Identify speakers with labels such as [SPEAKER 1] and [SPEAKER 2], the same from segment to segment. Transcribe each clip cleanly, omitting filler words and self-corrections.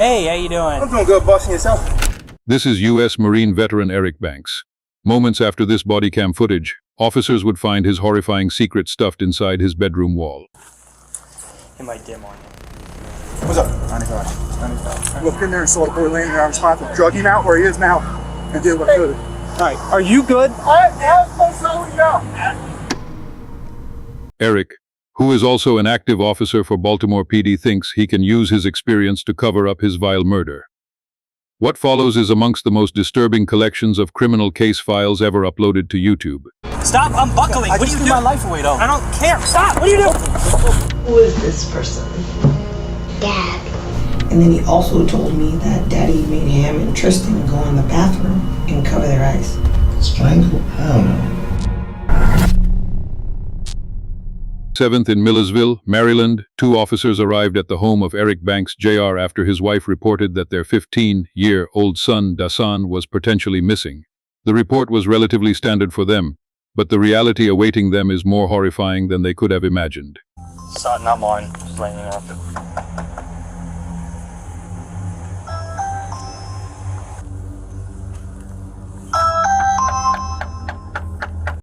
[SPEAKER 1] Hey, how you doing?
[SPEAKER 2] I'm doing good, boss, and yourself?
[SPEAKER 3] This is U.S. Marine veteran Eric Banks. Moments after this body cam footage, officers would find his horrifying secret stuffed inside his bedroom wall.
[SPEAKER 1] It might dim on you.
[SPEAKER 2] What's up?
[SPEAKER 4] 95. I looked in there and saw the boy laying there. I was trying to drug him out where he is now and did what I could.
[SPEAKER 1] Alright, are you good?
[SPEAKER 4] I'm supposed to know you now.
[SPEAKER 3] Eric, who is also an active officer for Baltimore PD, thinks he can use his experience to cover up his vile murder. What follows is amongst the most disturbing collections of criminal case files ever uploaded to YouTube.
[SPEAKER 1] Stop, I'm buckling. What are you doing? My life away, though. I don't care. Stop, what are you doing?
[SPEAKER 5] Who is this person? Dad. And then he also told me that Daddy made him and Tristan go in the bathroom and cover their eyes.
[SPEAKER 6] Strangle? I don't know.
[SPEAKER 3] 7th in Millersville, Maryland, 2 officers arrived at the home of Eric Banks Jr. after his wife reported that their 15-year-old son, Dasan, was potentially missing. The report was relatively standard for them, but the reality awaiting them is more horrifying than they could have imagined.
[SPEAKER 1] Son, not mine. Just laying there.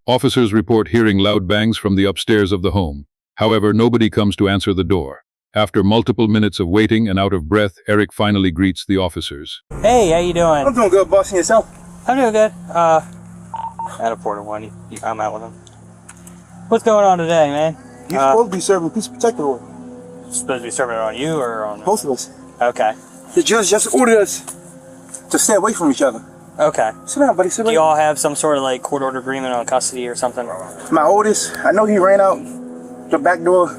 [SPEAKER 3] Officers report hearing loud bangs from the upstairs of the home. However, nobody comes to answer the door. After multiple minutes of waiting and out of breath, Eric finally greets the officers.
[SPEAKER 1] Hey, how you doing?
[SPEAKER 2] I'm doing good, boss, and yourself?
[SPEAKER 1] I'm doing good. I had a porter one. I'm out with him. What's going on today, man?
[SPEAKER 2] You're supposed to be serving peace protector order.
[SPEAKER 1] Supposed to be serving it on you or on...
[SPEAKER 2] Both of us.
[SPEAKER 1] Okay.
[SPEAKER 2] The judge just ordered us to stay away from each other.
[SPEAKER 1] Okay.
[SPEAKER 2] Sit down, buddy. Sit
[SPEAKER 1] Do
[SPEAKER 2] down.
[SPEAKER 1] you all have some sort of like court order agreement on custody or something?
[SPEAKER 2] My oldest, I know he ran out the back door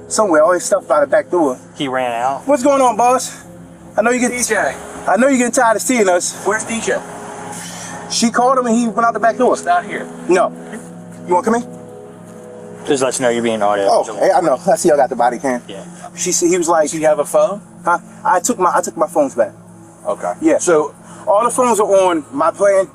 [SPEAKER 2] somewhere. All his stuff out the back door.
[SPEAKER 1] He ran out?
[SPEAKER 2] What's going on, boss? I know you get
[SPEAKER 4] DJ.
[SPEAKER 2] I know you're getting tired of seeing us.
[SPEAKER 4] Where's DJ?
[SPEAKER 2] She called him and he went out the back door.
[SPEAKER 4] He's not here.
[SPEAKER 2] No. You want to come in?
[SPEAKER 1] Just let you know you're being audio.
[SPEAKER 2] Oh, hey, I know. I see y'all got the body cam.
[SPEAKER 1] Yeah.
[SPEAKER 2] She said he was like,
[SPEAKER 4] Does he have a phone?
[SPEAKER 2] huh? I took my phones back.
[SPEAKER 4] Okay.
[SPEAKER 2] Yeah.
[SPEAKER 4] So
[SPEAKER 2] All the phones are on my plan.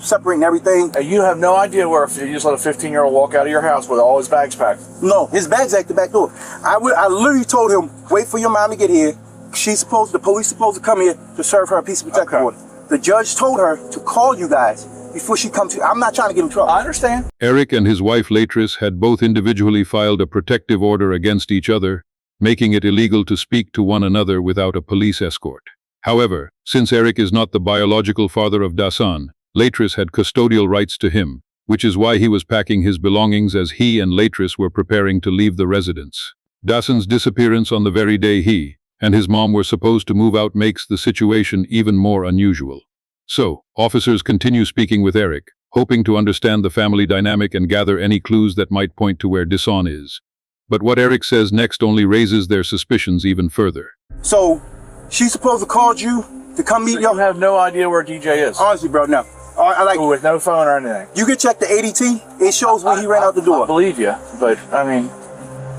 [SPEAKER 2] Separating everything.
[SPEAKER 4] you have no idea where if you just let a 15-year-old walk out of your house with all his bags packed.
[SPEAKER 2] No, his bag's at the back door. I literally told him, wait for your mom to get here. The police supposed to come here to serve her a peace of protective order. The judge told her to call you guys before she comes to. I'm not trying to get in trouble.
[SPEAKER 4] I understand.
[SPEAKER 3] Eric and his wife Latris had both individually filed a protective order against each other, making it illegal to speak to one another without a police escort. However, since Eric is not the biological father of Dasan, Latris had custodial rights to him, which is why he was packing his belongings as he and Latris were preparing to leave the residence. Dasan's disappearance on the very day he and his mom were supposed to move out makes the situation even more unusual. So, officers continue speaking with Eric, hoping to understand the family dynamic and gather any clues that might point to where Dasan is. But what Eric says next only raises their suspicions even further.
[SPEAKER 2] So, she's supposed to call you to come meet
[SPEAKER 4] You
[SPEAKER 2] y'all?
[SPEAKER 4] have no idea where DJ is.
[SPEAKER 2] Honestly, bro, no. I like.
[SPEAKER 4] With no phone or anything.
[SPEAKER 2] You can check the ADT. It shows when he ran out the
[SPEAKER 4] I
[SPEAKER 2] door.
[SPEAKER 4] believe you, but I mean,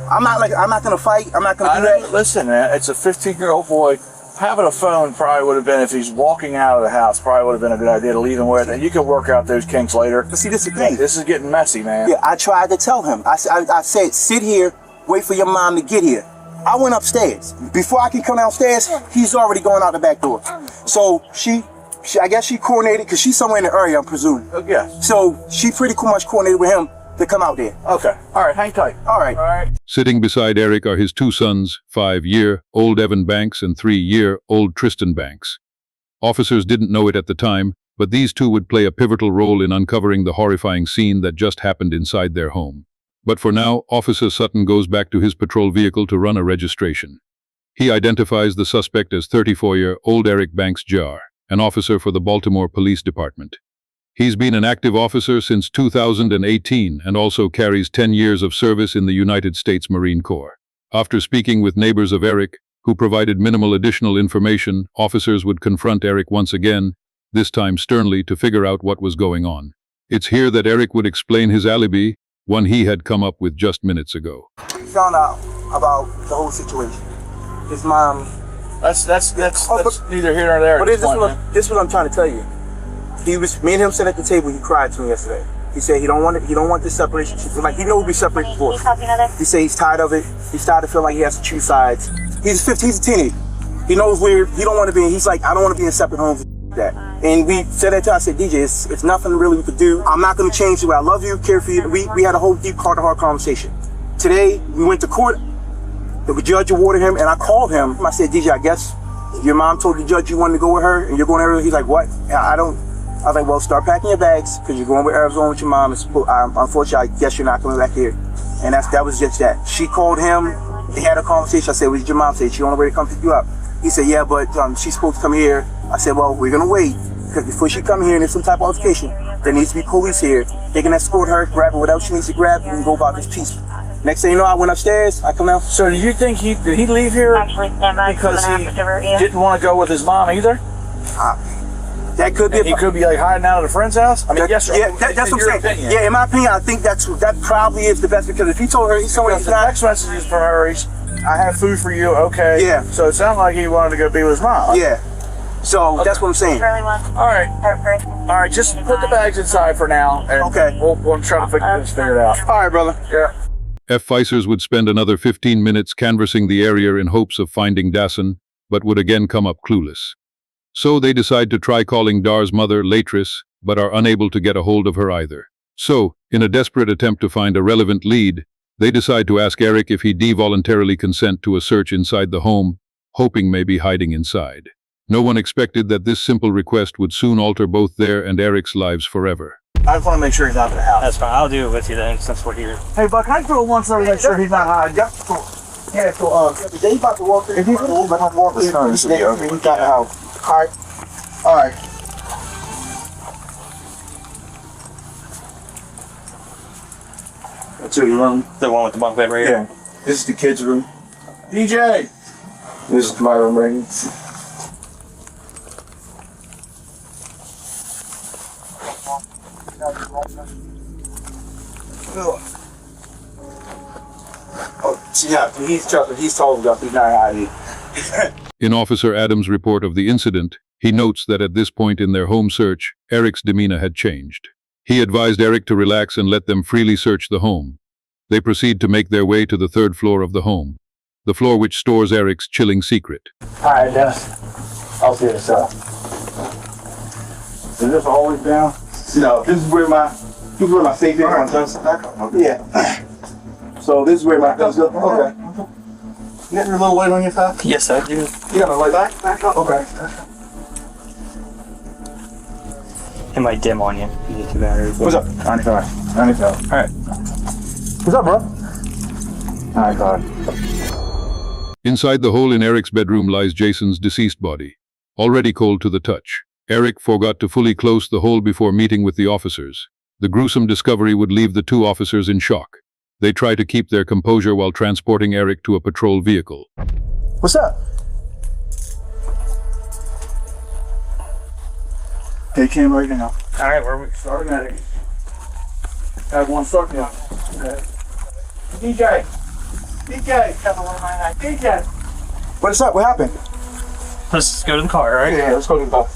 [SPEAKER 2] I'm not gonna fight. I'm not gonna do that.
[SPEAKER 4] listen, man, it's a 15-year-old boy. Having a phone probably would have been, if he's walking out of the house, probably would have been a good idea to leave him with, and you can work out those kinks later.
[SPEAKER 2] But see, this is the thing.
[SPEAKER 4] This is getting messy, man.
[SPEAKER 2] Yeah, I tried to tell him. I said, sit here, wait for your mom to get here. I went upstairs. Before I could come downstairs, he's already going out the back door. So I guess she coordinated, because she's somewhere in the area, I'm presuming.
[SPEAKER 4] Yeah.
[SPEAKER 2] So she pretty much coordinated with him to come out there.
[SPEAKER 4] Okay. All right, hang tight.
[SPEAKER 2] All right.
[SPEAKER 4] All right.
[SPEAKER 3] Sitting beside Eric are his 2 sons, 5-year-old Evan Banks and 3-year-old Tristan Banks. Officers didn't know it at the time, but these 2 would play a pivotal role in uncovering the horrifying scene that just happened inside their home. But for now, Officer Sutton goes back to his patrol vehicle to run a registration. He identifies the suspect as 34-year-old Eric Banks Jr., an officer for the Baltimore Police Department. He's been an active officer since 2018 and also carries 10 years of service in the United States Marine Corps. After speaking with neighbors of Eric, who provided minimal additional information, officers would confront Eric once again, this time sternly, to figure out what was going on. It's here that Eric would explain his alibi, one he had come up with just minutes ago.
[SPEAKER 2] We found out about the whole situation. His mom.
[SPEAKER 4] That's neither here nor there.
[SPEAKER 2] But this is what I'm trying to tell you. Me and him sat at the table. He cried to me yesterday. He said he don't want this separation. Like, he know we'll be separated before. He said he's tired of it. He's tired of feeling like he has to choose sides. He's a teenager. He knows where he don't want to be. He's like, I don't want to be in separate homes. That. And we said that to him. I said, DJ, it's nothing really we could do. I'm not going to change the way I love you, care for you. We had a whole deep heart-to-heart conversation. Today, we went to court. The judge awarded him, and I called him. I said, DJ, I guess your mom told the judge you wanted to go with her, and you're going to Arizona. He's like, what? I was like, well, start packing your bags, because you're going with Arizona with your mom. Unfortunately, I guess you're not coming back here. And that was just that. She called him. They had a conversation. I said, what did your mom say? She on the way to come pick you up. He said, yeah, but she's supposed to come here. I said, well, we're going to wait, because before she come here and there's some type of altercation, there needs to be police here. They can escort her, grab her, whatever she needs to grab, and go about this peaceful. Next thing you know, I went upstairs, I come out.
[SPEAKER 4] So do you think did he leave here because he didn't want to go with his mom either?
[SPEAKER 2] That could be.
[SPEAKER 4] He could be like hiding out at a friend's house. I mean, yes, sir.
[SPEAKER 2] Yeah, that's what I'm saying.
[SPEAKER 4] Opinion.
[SPEAKER 2] Yeah, in my opinion, I think that probably is the best, because if he told her he's somewhere he's
[SPEAKER 4] the
[SPEAKER 2] not.
[SPEAKER 4] text messages from her, I have food for you, okay.
[SPEAKER 2] Yeah.
[SPEAKER 4] So it sounded like he wanted to go be with his mom.
[SPEAKER 2] Yeah. So that's what I'm saying.
[SPEAKER 4] All right, just put the bags inside for now, and we'll try to figure it out.
[SPEAKER 2] All right, brother.
[SPEAKER 4] Yeah.
[SPEAKER 3] Ficers would spend another 15 minutes canvassing the area in hopes of finding Dassen, but would again come up clueless. So they decide to try calling Dar's mother, Latris, but are unable to get a hold of her either. So, in a desperate attempt to find a relevant lead, they decide to ask Eric if he'd voluntarily consent to a search inside the home, hoping maybe hiding inside. No one expected that this simple request would soon alter both their and Eric's lives forever.
[SPEAKER 4] I just want to make sure he's out of the house.
[SPEAKER 1] That's fine. I'll do it with you then, since we're here.
[SPEAKER 4] Hey, Buck, can I throw one so to make sure he's not hiding?
[SPEAKER 2] Yeah, so they about to walk in. If he's about to walk in, we got the house. All right.
[SPEAKER 4] That's your room.
[SPEAKER 1] The one with the bunk bed right here?
[SPEAKER 2] Yeah. This is the kids' room.
[SPEAKER 4] DJ!
[SPEAKER 2] This is my room right here. Oh, yeah, he's chuckling. He's told us he's not hiding.
[SPEAKER 3] In Officer Adams' report of the incident, he notes that at this point in their home search, Eric's demeanor had changed. He advised Eric to relax and let them freely search the home. They proceed to make their way to the third floor of the home, the floor which stores Eric's chilling secret.
[SPEAKER 4] All right, Dennis. I'll see this up. Is this always down?
[SPEAKER 2] No, this is where my safe is. Yeah. So this is where my guns go. Okay. Getting a little light on your side?
[SPEAKER 1] Yes, I do.
[SPEAKER 2] You got a light back up? Okay.
[SPEAKER 1] It might dim on you. You get two batteries.
[SPEAKER 2] What's up?
[SPEAKER 4] 95.
[SPEAKER 2] All right. What's up, bro?
[SPEAKER 4] All right, God.
[SPEAKER 3] Inside the hole in Eric's bedroom lies Jason's deceased body, already cold to the touch. Eric forgot to fully close the hole before meeting with the officers. The gruesome discovery would leave the two officers in shock. They try to keep their composure while transporting Eric to a patrol vehicle.
[SPEAKER 2] What's up?
[SPEAKER 4] They came right now.
[SPEAKER 1] All right, where are we?
[SPEAKER 4] Starting at it. Have one stuck now. Okay. DJ!
[SPEAKER 2] What's up? What happened?
[SPEAKER 1] Let's go to the car, all right?
[SPEAKER 2] Yeah, let's go to the bar.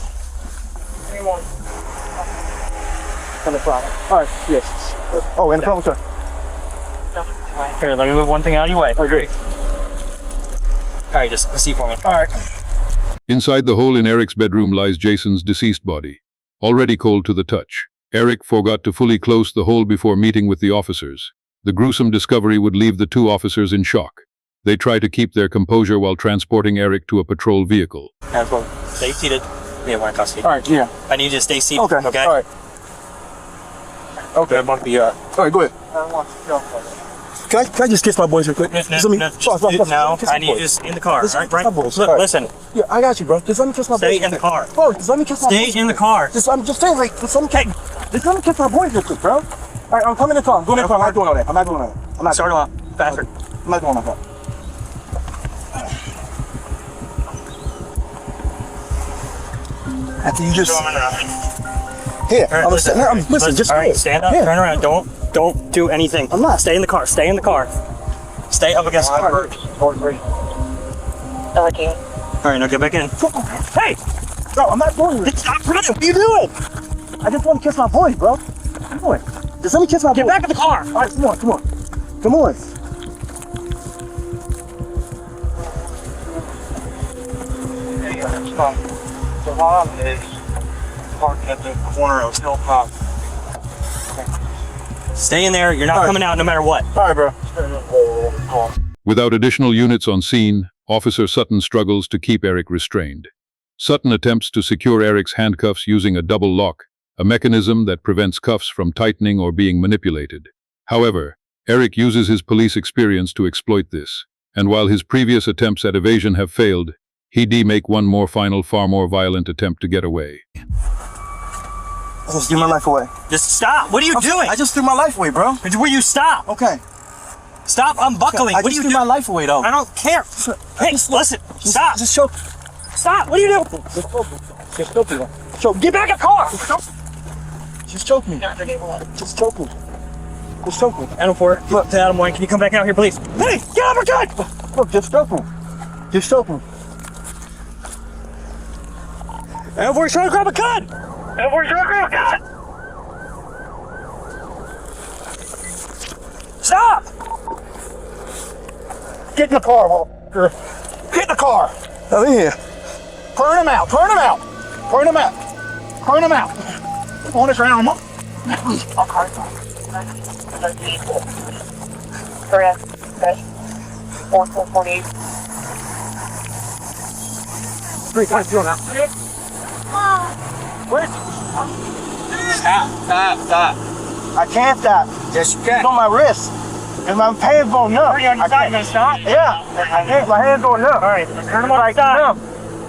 [SPEAKER 1] On the front.
[SPEAKER 2] All right, yes. Oh, in the front, sir.
[SPEAKER 1] Here, let me move one thing out of your way.
[SPEAKER 2] I agree.
[SPEAKER 1] All right, just see for me.
[SPEAKER 2] All right.
[SPEAKER 3] Inside the hole in Eric's bedroom lies Jason's deceased body, already cold to the touch. Eric forgot to fully close the hole before meeting with the officers. The gruesome discovery would leave the two officers in shock. They try to keep their composure while transporting Eric to a patrol vehicle.
[SPEAKER 1] Stay seated. Yeah, we're in custody.
[SPEAKER 2] All right, yeah.
[SPEAKER 1] I need you to stay seated.
[SPEAKER 2] Okay.
[SPEAKER 1] Okay.
[SPEAKER 2] All right.
[SPEAKER 1] Okay. Bunk be
[SPEAKER 2] All right, go ahead. Can I just kiss my boys real quick?
[SPEAKER 1] No, I need you just in the car.
[SPEAKER 2] Listen,
[SPEAKER 1] All right,
[SPEAKER 2] my boys.
[SPEAKER 1] Look,
[SPEAKER 2] All right.
[SPEAKER 1] listen.
[SPEAKER 2] Yeah, I got you, bro. Just let me kiss my boys.
[SPEAKER 1] Stay in the car.
[SPEAKER 2] Bro, just let me kiss my boys.
[SPEAKER 1] Stay in the car.
[SPEAKER 2] I'm just saying, like, just let me kiss my boys real quick, bro. All right, I'm coming in the car. I'm going in the car. I'm not doing all that. I'm not doing all that. I'm not.
[SPEAKER 1] Start them up. Faster.
[SPEAKER 2] I'm not doing all that. After you just. Here,
[SPEAKER 1] Right,
[SPEAKER 2] I'm listen, just
[SPEAKER 1] all right,
[SPEAKER 2] here.
[SPEAKER 1] stand up,
[SPEAKER 2] Here.
[SPEAKER 1] turn around. Don't do anything.
[SPEAKER 2] I'm not.
[SPEAKER 1] Stay in the car. Stay in the car. Stay up against the car.
[SPEAKER 7] Okay.
[SPEAKER 1] All right, now get back in.
[SPEAKER 2] Hey! Bro, I'm not doing it.
[SPEAKER 1] Stop running.
[SPEAKER 2] What are you doing? I just want to kiss my boys, bro. Come on. Just let me kiss my boys.
[SPEAKER 1] Get back in the car.
[SPEAKER 2] All right, come on. Come on.
[SPEAKER 1] The mom is parked at the corner of Hilltop. Stay in there. You're not coming out no matter what.
[SPEAKER 4] All right, bro.
[SPEAKER 3] Without additional units on scene, Officer Sutton struggles to keep Eric restrained. Sutton attempts to secure Eric's handcuffs using a double lock, a mechanism that prevents cuffs from tightening or being manipulated. However, Eric uses his police experience to exploit this, and while his previous attempts at evasion have failed, he make one more final, far more violent attempt to get away.
[SPEAKER 2] I just threw my life away.
[SPEAKER 1] Just stop. What are you doing?
[SPEAKER 2] I just threw my life away, bro.
[SPEAKER 1] Will you stop?
[SPEAKER 2] Okay.
[SPEAKER 1] Stop unbuckling.
[SPEAKER 2] I
[SPEAKER 1] What are
[SPEAKER 2] just
[SPEAKER 1] you
[SPEAKER 2] threw
[SPEAKER 1] doing?
[SPEAKER 2] my life away, though.
[SPEAKER 1] I don't care. Hey, listen. Stop.
[SPEAKER 2] Just choke.
[SPEAKER 1] Stop. What are you doing?
[SPEAKER 2] Just choke me.
[SPEAKER 1] Choke. Get back in the car.
[SPEAKER 2] Just choke me. Just choke me. Just choke me.
[SPEAKER 1] Adam 4. Look, to Adam 1. Can you come back out here, please? Hey, get out of our gun.
[SPEAKER 2] Look, just choke me. Just choke me.
[SPEAKER 1] Adam 4 is trying to grab a gun. Adam 4 is trying to grab a gun. Stop.
[SPEAKER 4] Get in the car, Walker. Get in the car.
[SPEAKER 2] Come in here.
[SPEAKER 4] Turn him out. Turn him out. Turn him out. Turn him out. On the ground.
[SPEAKER 7] Correct. 4448.
[SPEAKER 4] 3 times thrown out. Where's Stop.
[SPEAKER 2] I can't stop.
[SPEAKER 4] Yes, you
[SPEAKER 2] It's
[SPEAKER 4] can.
[SPEAKER 2] on my wrist. And I'm painful enough.
[SPEAKER 1] Are you on your side? You gonna stop?
[SPEAKER 2] Yeah. I can't. My hand's going numb.
[SPEAKER 1] All right. Turn them on. Stop.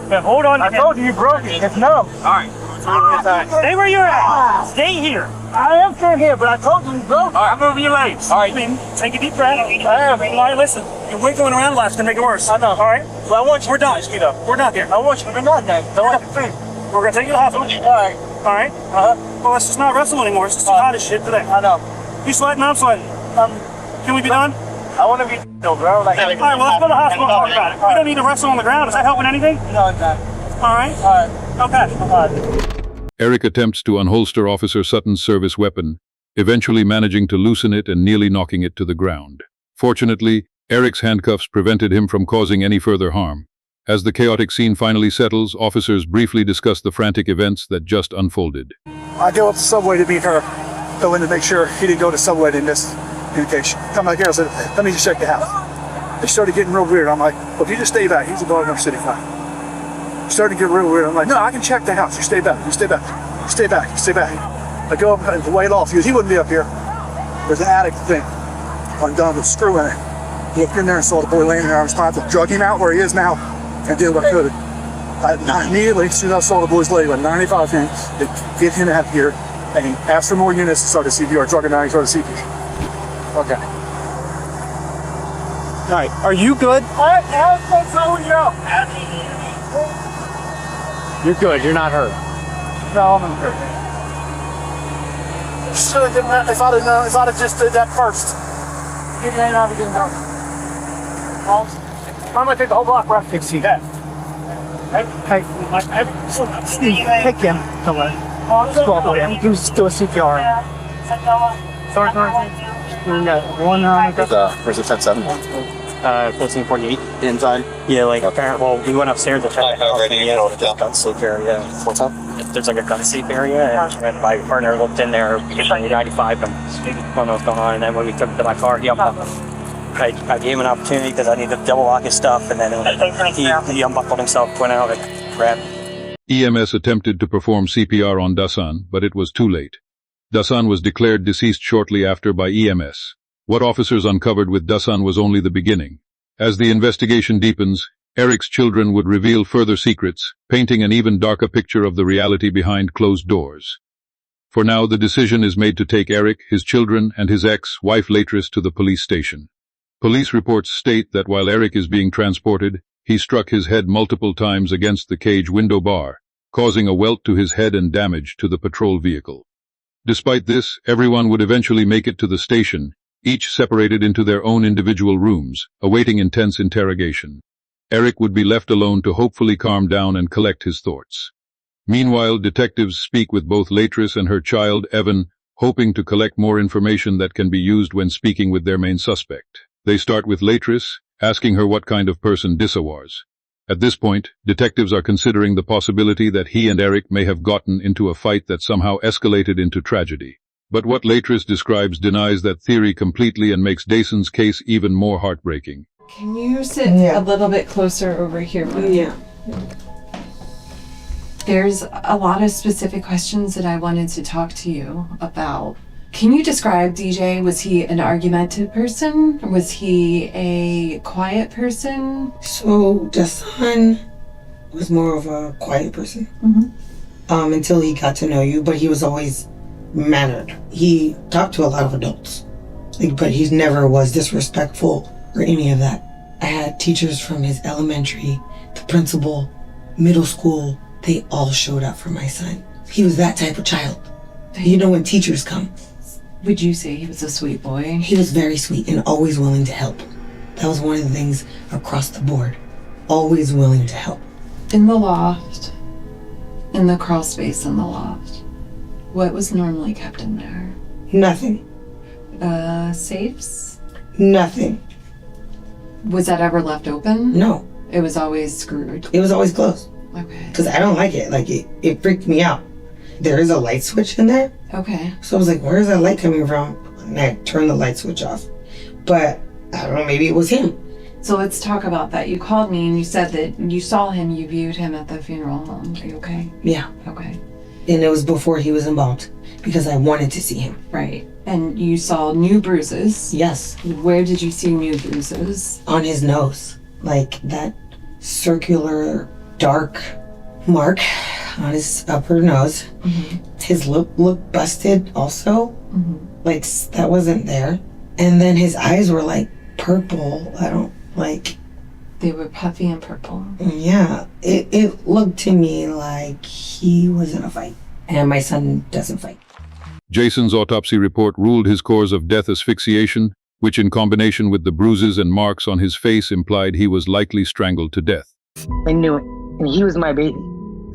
[SPEAKER 1] But hold on.
[SPEAKER 2] I told you broke it. It's numb.
[SPEAKER 1] All right. Stay where you're at. Stay here.
[SPEAKER 2] I am staying here, but I told you broke.
[SPEAKER 1] All right, I'm moving your legs. All right. Take a deep breath. I am. All right, listen. You're wiggling around left to make it worse.
[SPEAKER 2] I know.
[SPEAKER 1] All right.
[SPEAKER 2] Well, I want you
[SPEAKER 1] We're
[SPEAKER 2] to
[SPEAKER 1] done.
[SPEAKER 2] get up.
[SPEAKER 1] We're done here.
[SPEAKER 2] I want you to not that. I want you to think.
[SPEAKER 1] We're gonna take you to the hospital.
[SPEAKER 2] All right.
[SPEAKER 1] All right. Well, let's just not wrestle anymore. It's just too hot as shit today.
[SPEAKER 2] I know.
[SPEAKER 1] You sweating? I'm sweating. Can we be done?
[SPEAKER 2] I want to be no, bro. Like,
[SPEAKER 1] All right. Well, let's go to the hospital and talk about it. We don't need to wrestle on the ground. Is that helping anything?
[SPEAKER 2] no, it's not.
[SPEAKER 1] All right.
[SPEAKER 2] All right.
[SPEAKER 1] Okay.
[SPEAKER 3] Eric attempts to unholster Officer Sutton's service weapon, eventually managing to loosen it and nearly knocking it to the ground. Fortunately, Eric's handcuffs prevented him from causing any further harm. As the chaotic scene finally settles, officers briefly discuss the frantic events that just unfolded.
[SPEAKER 8] I go up to Subway to meet her, go in to make sure he didn't go to Subway to miss communication. Come back here, I said, let me just check the house. They started getting real weird. I'm like, well, if you just stay back, he's a Baltimore City guy. Started to get real weird. I'm like, no, I can check the house. You stay back, you stay back, you stay back, you stay back. I go up and wait off. He wouldn't be up here. There's an attic thing undone with a screw in it. Looked in there and saw the boy laying there. I was trying to drug him out where he is now and did what I could. I immediately, as soon as I saw the boy's leg, went 95 hands to get him out here and asked for more units to start the CPR, drug him out, and started CPR. Okay.
[SPEAKER 1] All right. Are you good? You're good. You're not hurt.
[SPEAKER 8] No, I'm hurt. Should have done that if I'd have just did that first. He may not have been hurt. I'm gonna take the whole block, bro. Take a seat. Hey, take him. Come on. Just walk away. Just do a CPR. Sorry,
[SPEAKER 2] Where's the 10-7?
[SPEAKER 1] 1448.
[SPEAKER 2] Inside.
[SPEAKER 1] Yeah, like apparently. Well, we went upstairs to check the house.
[SPEAKER 2] already,
[SPEAKER 1] And, yeah, there's a gun sleep area.
[SPEAKER 2] What's up?
[SPEAKER 1] There's like a gun sleep area, and my partner looked in there, 95, and I don't know what's going on. And then when we took it to my car, he unbuckled. I gave him an opportunity because I needed to double lock his stuff, and then he unbuckled himself, went out and grabbed.
[SPEAKER 3] EMS attempted to perform CPR on Dasan, but it was too late. Dasan was declared deceased shortly after by EMS. What officers uncovered with Dasan was only the beginning. As the investigation deepens, Eric's children would reveal further secrets, painting an even darker picture of the reality behind closed doors. For now, the decision is made to take Eric, his children, and his ex-wife Latrice to the police station. Police reports state that while Eric is being transported, he struck his head multiple times against the cage window bar, causing a welt to his head and damage to the patrol vehicle. Despite this, everyone would eventually make it to the station, each separated into their own individual rooms, awaiting intense interrogation. Eric would be left alone to hopefully calm down and collect his thoughts. Meanwhile, detectives speak with both Latrice and her child, Evan, hoping to collect more information that can be used when speaking with their main suspect. They start with Latrice, asking her what kind of person Dissa was. At this point, detectives are considering the possibility that he and Eric may have gotten into a fight that somehow escalated into tragedy. But what Latris describes denies that theory completely and makes Dason's case even more heartbreaking.
[SPEAKER 7] Can you sit a little bit closer over here?
[SPEAKER 5] Yeah.
[SPEAKER 7] There's a lot of specific questions that I wanted to talk to you about. Can you describe DJ? Was he an argumentative person? Was he a quiet person?
[SPEAKER 5] So the son was more of a quiet person until he got to know you, but he was always mannered. He talked to a lot of adults, but he never was disrespectful or any of that. I had teachers from his elementary, the principal, middle school, they all showed up for my son. He was that type of child. You know when teachers come.
[SPEAKER 7] Would you say he was a sweet boy?
[SPEAKER 5] He was very sweet and always willing to help. That was one of the things across the board. Always willing to help.
[SPEAKER 7] In the loft, in the crawl space in the loft, what was normally kept in there?
[SPEAKER 5] Nothing.
[SPEAKER 7] Safes?
[SPEAKER 5] Nothing.
[SPEAKER 7] Was that ever left open?
[SPEAKER 5] No.
[SPEAKER 7] It was always screwed?
[SPEAKER 5] It was always closed.
[SPEAKER 7] Okay.
[SPEAKER 5] Because I don't like it. Like, it freaked me out. There is a light switch in there.
[SPEAKER 7] Okay.
[SPEAKER 5] So I was like, where's that light coming from? And I turned the light switch off. But I don't know, maybe it was him.
[SPEAKER 7] So let's talk about that. You called me and you said that you saw him, you viewed him at the funeral home. Are you okay?
[SPEAKER 5] Yeah.
[SPEAKER 7] Okay.
[SPEAKER 5] And it was before he was embalmed because I wanted to see him.
[SPEAKER 7] Right. And you saw new bruises.
[SPEAKER 5] Yes.
[SPEAKER 7] Where did you see new bruises?
[SPEAKER 5] On his nose. Like that circular dark mark on his upper nose. His lip looked busted also. Like that wasn't there. And then his eyes were like purple. I don't like.
[SPEAKER 7] They were puffy and purple.
[SPEAKER 5] Yeah. It looked to me like he was in a fight. And my son doesn't fight.
[SPEAKER 3] Jason's autopsy report ruled his cause of death asphyxiation, which in combination with the bruises and marks on his face implied he was likely strangled to death.
[SPEAKER 9] I knew it. And he was my baby.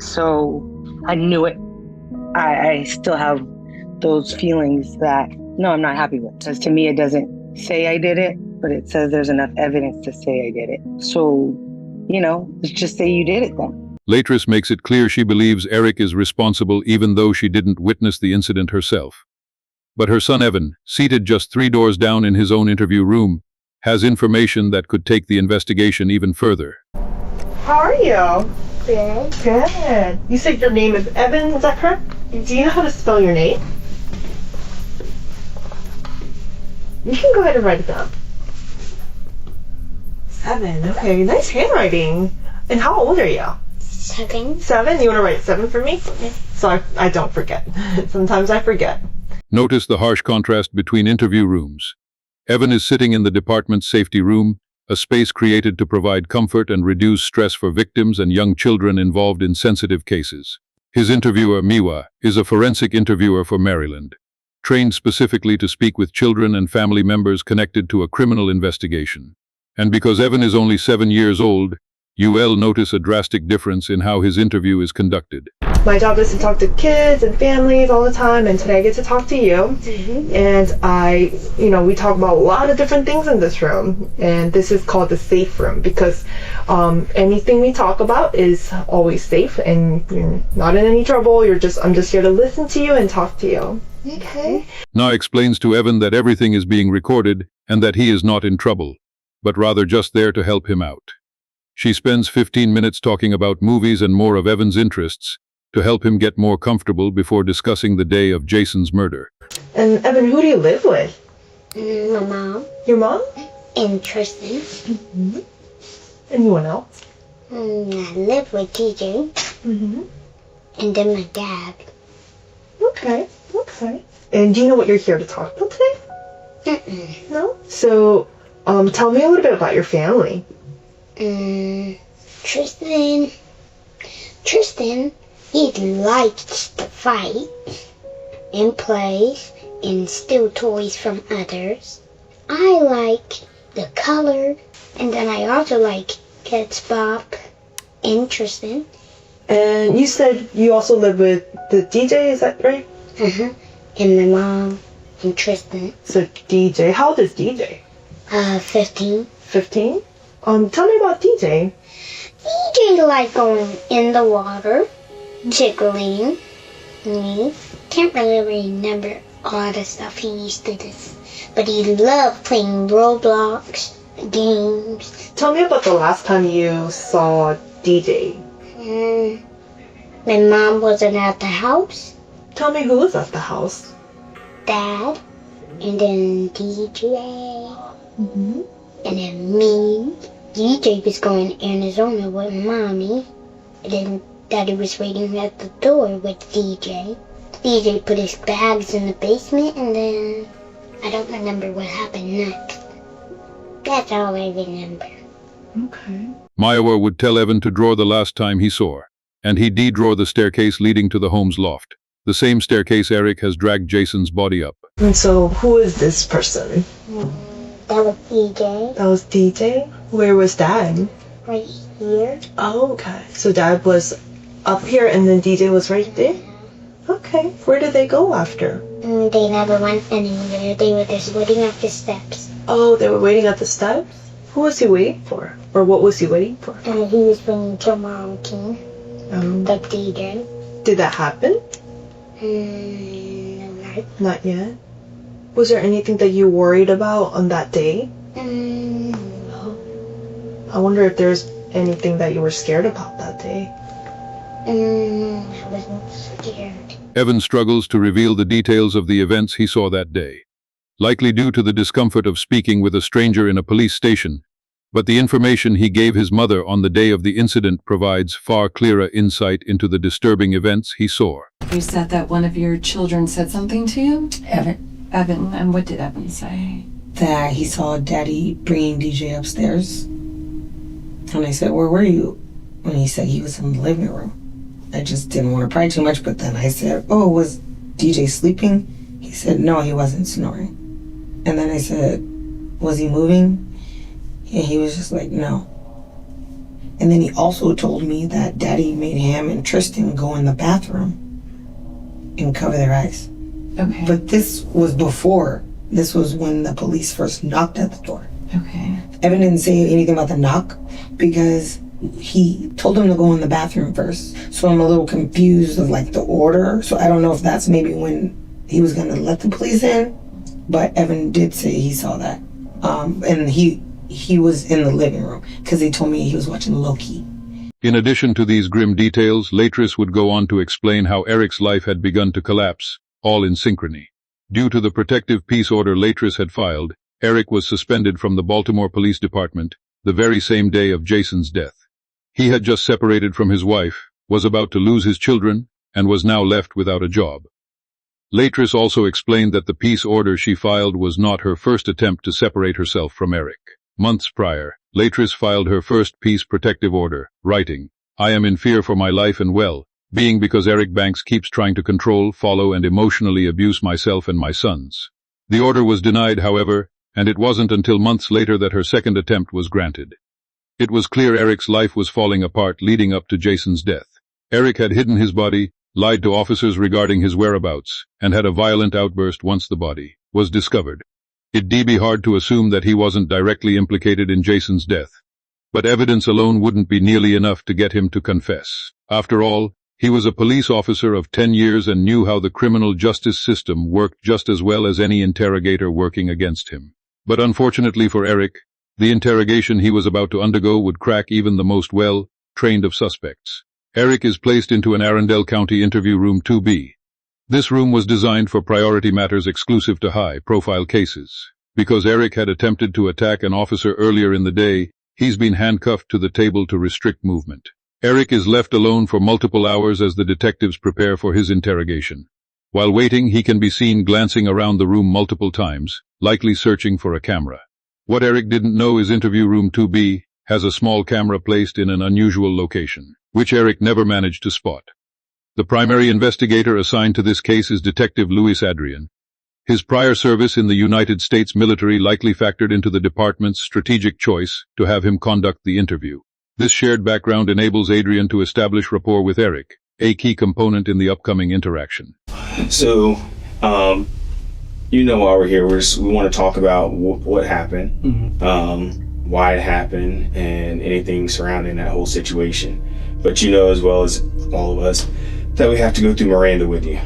[SPEAKER 9] So I knew it. I still have those feelings that, no, I'm not happy with. Because to me, it doesn't say I did it, but it says there's enough evidence to say I did it. So, let's just say you did it then.
[SPEAKER 3] Latris makes it clear she believes Eric is responsible even though she didn't witness the incident herself. But her son Evan, seated just 3 doors down in his own interview room, has information that could take the investigation even further.
[SPEAKER 10] How are you? Good. Good. You said your name is Evan, is that correct? Do you know how to spell your name? You can go ahead and write it down. 7, okay, nice handwriting. And how old are you?
[SPEAKER 11] 7.
[SPEAKER 10] 7? You want to write 7 for me?
[SPEAKER 11] Yes.
[SPEAKER 10] So I don't forget. Sometimes I forget.
[SPEAKER 3] Notice the harsh contrast between interview rooms. Evan is sitting in the department's safety room, a space created to provide comfort and reduce stress for victims and young children involved in sensitive cases. His interviewer, Miwa, is a forensic interviewer for Maryland, trained specifically to speak with children and family members connected to a criminal investigation. And because Evan is only 7 years old, you'll notice a drastic difference in how his interview is conducted.
[SPEAKER 10] My job is to talk to kids and families all the time, and today I get to talk to you. And we talk about a lot of different things in this room, and this is called the safe room because anything we talk about is always safe, and you're not in any trouble. I'm just here to listen to you and talk to you.
[SPEAKER 11] Okay.
[SPEAKER 3] Na explains to Evan that everything is being recorded and that he is not in trouble, but rather just there to help him out. She spends 15 minutes talking about movies and more of Evan's interests to help him get more comfortable before discussing the day of Jason's murder.
[SPEAKER 10] And Evan, who do you live with?
[SPEAKER 11] My mom.
[SPEAKER 10] Your mom?
[SPEAKER 11] And Tristan.
[SPEAKER 10] Anyone else?
[SPEAKER 11] I live with TJ. And then my dad.
[SPEAKER 10] Okay. And do you know what you're here to talk about today? No? So, tell me a little bit about your family.
[SPEAKER 11] Tristan, he likes to fight and play and steal toys from others. I like the color, and then I also like Kids Bob and Tristan.
[SPEAKER 10] And you said you also live with the DJ, is that right?
[SPEAKER 11] And my mom and Tristan.
[SPEAKER 10] So DJ, how old is DJ?
[SPEAKER 11] 15.
[SPEAKER 10] 15? Tell me about DJ.
[SPEAKER 11] DJ liked going in the water, tickling me. Can't really remember all the stuff he used to do. But he loved playing Roblox games.
[SPEAKER 10] Tell me about the last time you saw DJ.
[SPEAKER 11] My mom wasn't at the house.
[SPEAKER 10] Tell me who was at the house.
[SPEAKER 11] Dad, and then DJ, and then me. DJ was going to Arizona with Mommy, and then Daddy was waiting at the door with DJ. DJ put his bags in the basement, and then I don't remember what happened next. That's all I remember.
[SPEAKER 10] Okay.
[SPEAKER 3] Maiwa would tell Evan to draw the last time he saw her, and he de-draw the staircase leading to the home's loft, the same staircase Eric has dragged Jason's body up.
[SPEAKER 10] And so, who is this person?
[SPEAKER 11] That was DJ.
[SPEAKER 10] That was DJ? Where was Dad?
[SPEAKER 11] Right here.
[SPEAKER 10] Oh, okay. So Dad was up here and then DJ was right there? Okay. Where did they go after?
[SPEAKER 11] They never went anywhere. They were just waiting at the steps.
[SPEAKER 10] Oh, they were waiting at the steps? Who was he waiting for? Or what was he waiting for?
[SPEAKER 11] And he was bringing to Mom King, the DJ.
[SPEAKER 10] Did that happen?
[SPEAKER 11] No.
[SPEAKER 10] Not yet. Was there anything that you worried about on that day?
[SPEAKER 11] No.
[SPEAKER 10] I wonder if there's anything that you were scared about that day.
[SPEAKER 11] I wasn't scared.
[SPEAKER 3] Evan struggles to reveal the details of the events he saw that day, likely due to the discomfort of speaking with a stranger in a police station, but the information he gave his mother on the day of the incident provides far clearer insight into the disturbing events he saw.
[SPEAKER 7] You said that one of your children said something to you?
[SPEAKER 5] Evan.
[SPEAKER 7] Evan, and what did Evan say?
[SPEAKER 5] That he saw Daddy bringing DJ upstairs. And I said, where were you? And he said he was in the living room. I just didn't want to pry too much, but then I said, oh, was DJ sleeping? He said, no, he wasn't snoring. And then I said, was he moving? And he was just like, no. And then he also told me that Daddy made him and Tristan go in the bathroom and cover their eyes.
[SPEAKER 7] Okay.
[SPEAKER 5] But this was before. This was when the police first knocked at the door.
[SPEAKER 7] Okay.
[SPEAKER 5] Evan didn't say anything about the knock because he told him to go in the bathroom first. So I'm a little confused of like the order. So I don't know if that's maybe when he was going to let the police in. But Evan did say he saw that. And he was in the living room because they told me he was watching Loki.
[SPEAKER 3] In addition to these grim details, Latris would go on to explain how Eric's life had begun to collapse, all in synchrony. Due to the protective peace order Latris had filed, Eric was suspended from the Baltimore Police Department the very same day of Jason's death. He had just separated from his wife, was about to lose his children, and was now left without a job. Latris also explained that the peace order she filed was not her first attempt to separate herself from Eric. Months prior, Latris filed her first peace protective order, writing, I am in fear for my life and well, being because Eric Banks keeps trying to control, follow, and emotionally abuse myself and my sons. The order was denied, however, and it wasn't until months later that her second attempt was granted. It was clear Eric's life was falling apart leading up to Jason's death. Eric had hidden his body, lied to officers regarding his whereabouts, and had a violent outburst once the body was discovered. It'd be hard to assume that he wasn't directly implicated in Jason's death, but evidence alone wouldn't be nearly enough to get him to confess. After all, he was a police officer of 10 years and knew how the criminal justice system worked just as well as any interrogator working against him. But unfortunately for Eric, the interrogation he was about to undergo would crack even the most well-trained of suspects. Eric is placed into an Arundel County interview room 2B. This room was designed for priority matters exclusive to high-profile cases. Because Eric had attempted to attack an officer earlier in the day, he's been handcuffed to the table to restrict movement. Eric is left alone for multiple hours as the detectives prepare for his interrogation. While waiting, he can be seen glancing around the room multiple times, likely searching for a camera. What Eric didn't know is interview room 2B has a small camera placed in an unusual location, which Eric never managed to spot. The primary investigator assigned to this case is Detective Luis Adrian. His prior service in the United States military likely factored into the department's strategic choice to have him conduct the interview. This shared background enables Adrian to establish rapport with Eric, a key component in the upcoming interaction.
[SPEAKER 6] So, you know why we're here. We want to talk about what happened.
[SPEAKER 12] why it happened and anything surrounding that whole situation. But you know as well as all of us that we have to go through Miranda with you.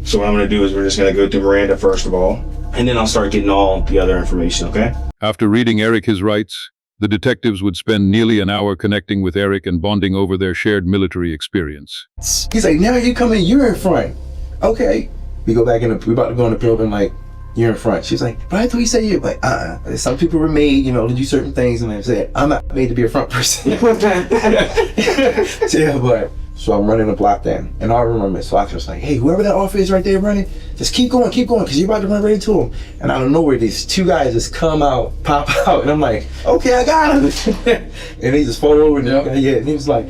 [SPEAKER 12] So what I'm gonna do is we're just gonna go through Miranda first of all, and then I'll start getting all the other information, okay?
[SPEAKER 3] After reading Eric his rights, the detectives would spend nearly an hour connecting with Eric and bonding over their shared military experience.
[SPEAKER 6] He's like, now you come in, you're in front. Okay. We go back in, we about to go in the building, like, you're in front. She's like, but I thought you said you're like, some people were made, you know, to do certain things, and I said, I'm not made to be a front person. So, yeah, but, so I'm running the block then, and I remember so I was like, hey, whoever that officer is right there running, just keep going, because you're about to run right into him. And out of nowhere, these two guys just come out, pop out, and I'm like, okay, I got him. And they just fall over, and and he was like,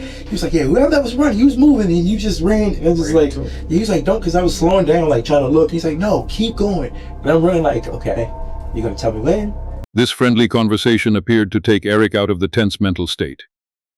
[SPEAKER 6] yeah, whoever that was running, he was moving, and you just ran, and just like, he was like, don't, because I was slowing down, like trying to look. He's like, no, keep going. And I'm running like, okay, you gonna tell me when?
[SPEAKER 3] This friendly conversation appeared to take Eric out of the tense mental state.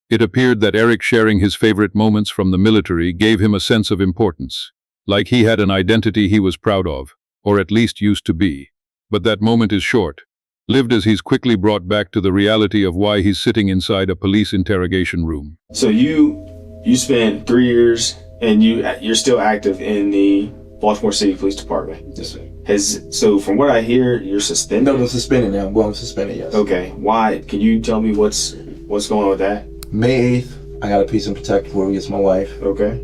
[SPEAKER 3] It appeared that Eric sharing his favorite moments from the military gave him a sense of importance, like he had an identity he was proud of, or at least used to be. But that moment is short, lived as he's quickly brought back to the reality of why he's sitting inside a police interrogation room.
[SPEAKER 12] So you spent 3 years and you're still active in the Baltimore City Police Department.
[SPEAKER 6] Yes, sir.
[SPEAKER 12] So from what I hear, you're suspended?
[SPEAKER 6] No, I'm suspended now. Well, I'm suspended, yes.
[SPEAKER 12] Okay, why? Can you tell me what's going on with that?
[SPEAKER 6] May 8th, I got a peace and protective order against my wife.
[SPEAKER 12] Okay.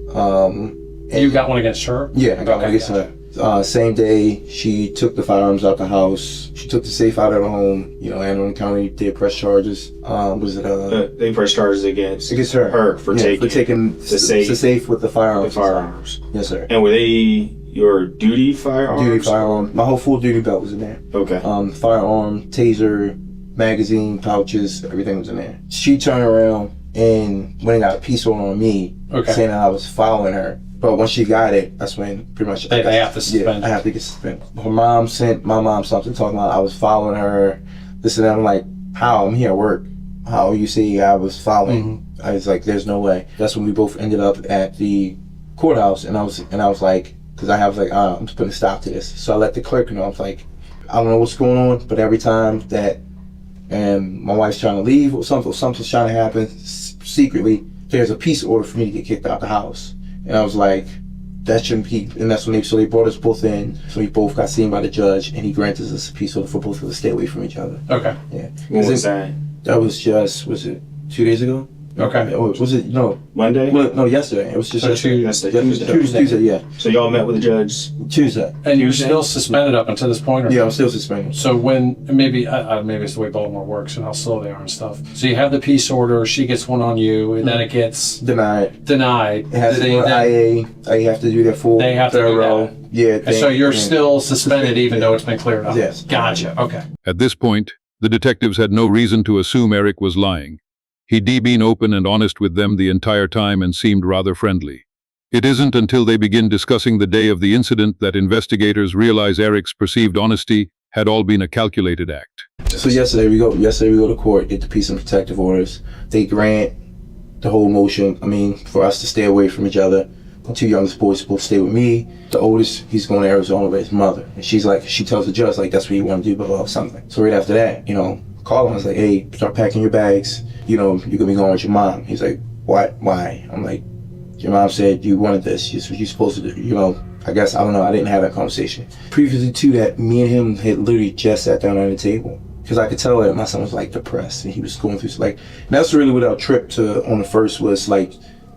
[SPEAKER 13] You got one against her?
[SPEAKER 6] Yeah, I got one against her. Same day, she took the firearms out the house. She took the safe out of the home. You know, Anne Arundel County did press charges.
[SPEAKER 12] They pressed charges against
[SPEAKER 6] her.
[SPEAKER 12] Her for taking
[SPEAKER 6] the safe with the firearms.
[SPEAKER 12] The firearms.
[SPEAKER 6] Yes, sir.
[SPEAKER 12] And were they your duty firearms?
[SPEAKER 6] Duty firearm. My whole full duty belt was in there.
[SPEAKER 12] Okay.
[SPEAKER 6] Firearm, taser, magazine, pouches, everything was in there. She turned around and went and got a peace order on me, saying that I was following her. But when she got it, that's when pretty much
[SPEAKER 13] they have to suspend.
[SPEAKER 6] Yeah, I have to get suspended. Her mom sent my mom something talking about I was following her. This and that. I'm like, how? I'm here at work. How you see I was following? I was like, there's no way. That's when we both ended up at the courthouse, and I was like, because I have like, I'm just putting a stop to this. So I let the clerk know. I was like, I don't know what's going on, but every time that my wife's trying to leave or something's trying to happen secretly, there's a peace order for me to get kicked out the house. And I was like, that shouldn't be. And that's when they brought us both in. So we both got seen by the judge, and he granted us a peace order for both of us to stay away from each other.
[SPEAKER 13] Okay.
[SPEAKER 6] Yeah.
[SPEAKER 12] When was that?
[SPEAKER 6] That was just, was it 2 days ago?
[SPEAKER 13] Okay.
[SPEAKER 6] Was it, no.
[SPEAKER 12] Monday?
[SPEAKER 6] Well, no, yesterday. It was just
[SPEAKER 12] Tuesday,
[SPEAKER 6] yeah.
[SPEAKER 12] So y'all met with the judge?
[SPEAKER 6] Tuesday.
[SPEAKER 13] And you're still suspended up until this point? Or
[SPEAKER 6] yeah, I'm still suspended.
[SPEAKER 13] So when, maybe it's the way Baltimore works and how slow they are and stuff. So you have the peace order, she gets one on you, and then it gets
[SPEAKER 6] denied.
[SPEAKER 13] It
[SPEAKER 6] has to go to IA. I have to do their full
[SPEAKER 13] They have to do that.
[SPEAKER 6] Yeah.
[SPEAKER 13] And so you're still suspended even though it's been cleared up?
[SPEAKER 6] Yes.
[SPEAKER 13] Gotcha, okay.
[SPEAKER 3] At this point, the detectives had no reason to assume Eric was lying. He'd been open and honest with them the entire time and seemed rather friendly. It isn't until they begin discussing the day of the incident that investigators realize Eric's perceived honesty had all been a calculated act.
[SPEAKER 6] So yesterday we go to court, get the peace and protective orders. They grant the whole motion, for us to stay away from each other. The two youngest boys supposed to stay with me. The oldest, he's going to Arizona with his mother. And she tells the judge, that's what you want to do, blah, something. So right after that, call him. I was like, hey, start packing your bags. You're going to be going with your mom. He's like, what? Why? I'm like, your mom said you wanted this. You're supposed to do, I guess, I don't know. I didn't have that conversation. Previously to that, me and him had literally just sat down at the table. Because I could tell that my son was depressed and he was going through, and that's really what our trip on the first was,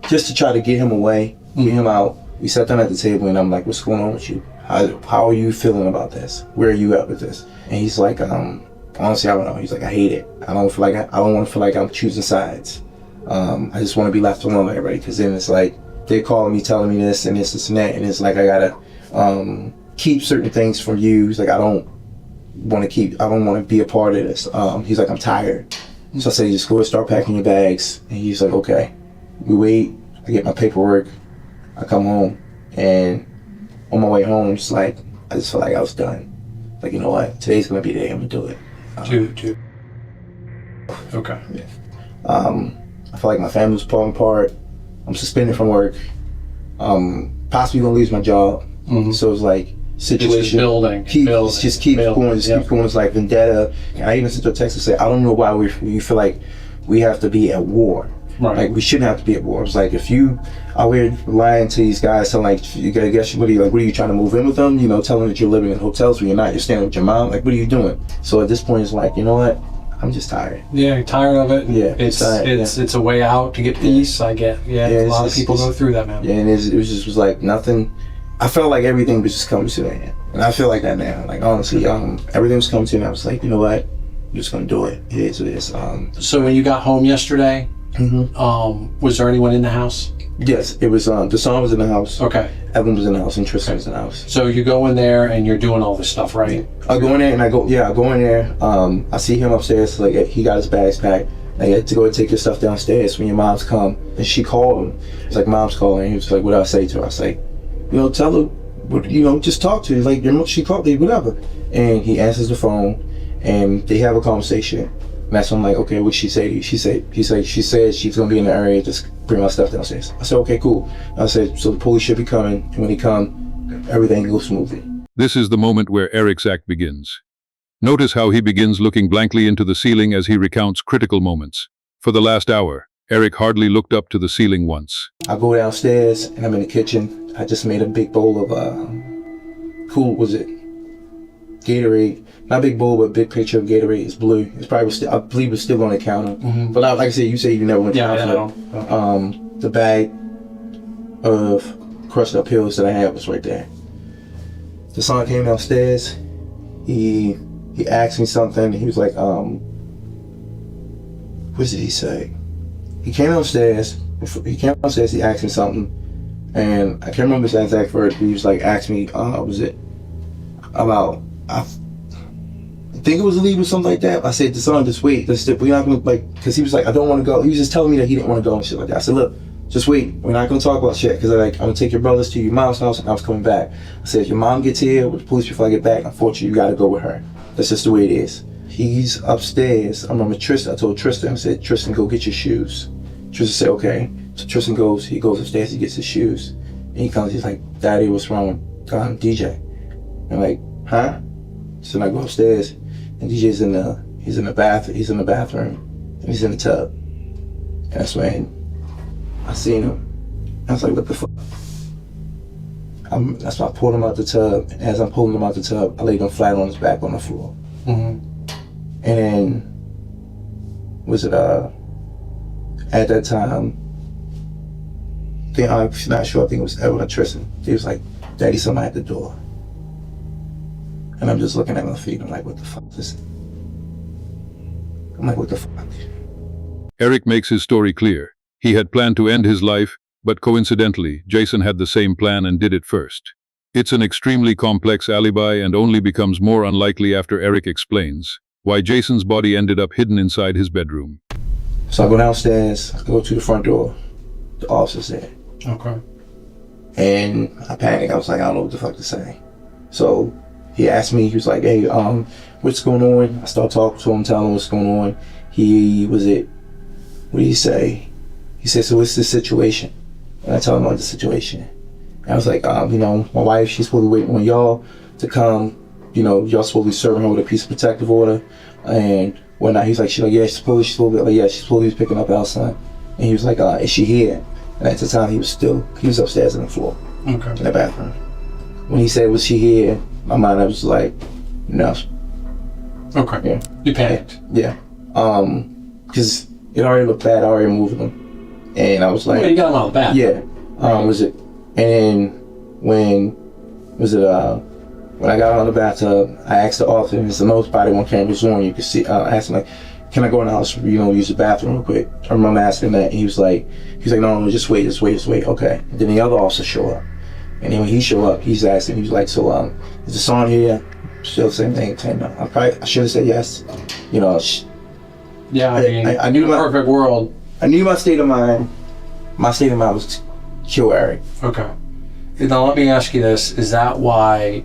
[SPEAKER 6] just to try to get him away, get him out. We sat down at the table and I'm like, what's going on with you? How are you feeling about this? Where are you at with this? And he's like, honestly, I don't know. He's like, I hate it. I don't want to feel like I'm choosing sides. I just want to be left alone with everybody, because then it's like they're calling me, telling me this and this and that, and it's like I gotta keep certain things from you. He's like, I don't want to be a part of this. He's like, I'm tired. So I said, just go and start packing your bags. And he's like, okay. We wait. I get my paperwork. I come home, and on my way home, I just felt like I was done. Like, you know what? Today's gonna be the day I'm gonna do it.
[SPEAKER 13] Okay.
[SPEAKER 6] Yeah. I feel like my family's falling apart. I'm suspended from work. Possibly gonna lose my job. So it's like, situation.
[SPEAKER 13] It's just building.
[SPEAKER 6] Just keep going. It's like vendetta. And I even sent her a text and said, I don't know why we feel like we have to be at war.
[SPEAKER 13] Right.
[SPEAKER 6] Like we shouldn't have to be at war. It's like if you are here lying to these guys, telling like you gotta guess what are you trying to move in with them? You know, telling them that you're living in hotels when you're not. You're staying with your mom. Like what are you doing? So at this point, it's like, you know what? I'm just tired.
[SPEAKER 13] Yeah, you're tired of it.
[SPEAKER 6] Yeah,
[SPEAKER 13] it's
[SPEAKER 6] tired,
[SPEAKER 13] it's a way out to get peace. I get. Yeah, a lot of people go through that, man.
[SPEAKER 6] Yeah, and it was like nothing. I felt like everything was just coming to an end, and I feel like that now. Like honestly, everything was coming to an end. I was like, you know what? I'm just gonna do it. It is what it is.
[SPEAKER 13] So when you got home yesterday, was there anyone in the house?
[SPEAKER 6] Yes, it was. The son was in the house.
[SPEAKER 13] Okay.
[SPEAKER 6] Evan was in the house, and Tristan was in the house.
[SPEAKER 13] So you go in there and you're doing all this stuff, right?
[SPEAKER 6] I go in there and I go in there. I see him upstairs. Like he got his bags packed. I had to go and take your stuff downstairs when your mom's come. And she called him. It's like mom's calling. He was like, what do I say to her? I was like, tell her, just talk to her. Like she called me, whatever. And he answers the phone, and they have a conversation. And that's when I'm like, okay, what'd she say to you? She said she's gonna be in the area, just bring my stuff downstairs. I said, okay, cool. I said, so the police should be coming, and when they come, everything goes smoothly.
[SPEAKER 3] This is the moment where Eric's act begins. Notice how he begins looking blankly into the ceiling as he recounts critical moments. For the last hour, Eric hardly looked up to the ceiling once.
[SPEAKER 6] I go downstairs, and I'm in the kitchen. I just made a big bowl of, Gatorade. Not big bowl, but big picture of Gatorade. It's blue. It's probably still, I believe it's still on the counter. But like I said, you say you never went to the hospital. The bag of crushed up pills that I had was right there. The son came downstairs. He asked me something. He was like, what did he say? He came downstairs. He asked me something. And I can't remember his exact words, but he was like, asked me, about, I think it was a leave or something like that. I said to son, just wait. We're not gonna because he was like, I don't want to go. He was just telling me that he didn't want to go and shit like that. I said, look, just wait. We're not gonna talk about shit because I'm gonna take your brothers to your mom's house and I was coming back. I said, if your mom gets here with the police before I get back, unfortunately, you gotta go with her. That's just the way it is. He's upstairs. I remember Tristan. I told Tristan, I said, Tristan, go get your shoes. Tristan said, okay. So Tristan goes upstairs, he gets his shoes. And he comes, he's like, Daddy, what's wrong with DJ? I'm like, huh? So I go upstairs, and DJ's in the bathroom, and he's in the tub. And that's when I seen him. I was like, what the fuck? That's why I pulled him out the tub, and as I'm pulling him out the tub, I laid him flat on his back on the floor. And then, at that time, I'm not sure, I think it was Evan or Tristan. He was like, Daddy, somebody at the door. And I'm just looking at my feet. I'm like, what the fuck is this? I'm like, what the fuck?
[SPEAKER 3] Eric makes his story clear. He had planned to end his life, but coincidentally, Jason had the same plan and did it first. It's an extremely complex alibi and only becomes more unlikely after Eric explains why Jason's body ended up hidden inside his bedroom.
[SPEAKER 6] So I go downstairs, I go to the front door. The officer's there.
[SPEAKER 13] Okay.
[SPEAKER 6] And I panic. I was like, I don't know what the fuck to say. So he asked me, he was like, hey, what's going on? I start talking to him, telling him what's going on. What did he say? He said, so what's the situation? And I told him about the situation. And I was like, my wife, she's supposed to wait on y'all to come. Y'all supposed to be serving her with a piece of protective order. And whatnot. He's like, yeah, she's supposed to be picking up our son. And he was like, is she here? And at the time, he was upstairs on the floor.
[SPEAKER 13] Okay.
[SPEAKER 6] In the bathroom. When he said, was she here? My mind, I was like, no.
[SPEAKER 13] Okay.
[SPEAKER 6] Yeah.
[SPEAKER 13] You panicked.
[SPEAKER 6] Yeah. Because it already looked bad. I already moved him. And I was like...
[SPEAKER 13] Well, you got him out of the bath.
[SPEAKER 6] Yeah. And when I got out of the bathtub, I asked the officer, and it's the most body-worn cameras on, you can see, I asked him, like, can I go in the house, use the bathroom real quick? I remember asking that, and he was like, no, just wait, okay. And then the other officer showed up. And then when he showed up, he's asking, he was like, so, is the son here? Still the same thing, I should have said yes.
[SPEAKER 13] Yeah, I knew my perfect world.
[SPEAKER 6] I knew my state of mind. My state of mind was to kill Eric.
[SPEAKER 13] Okay. Now let me ask you this, is that why,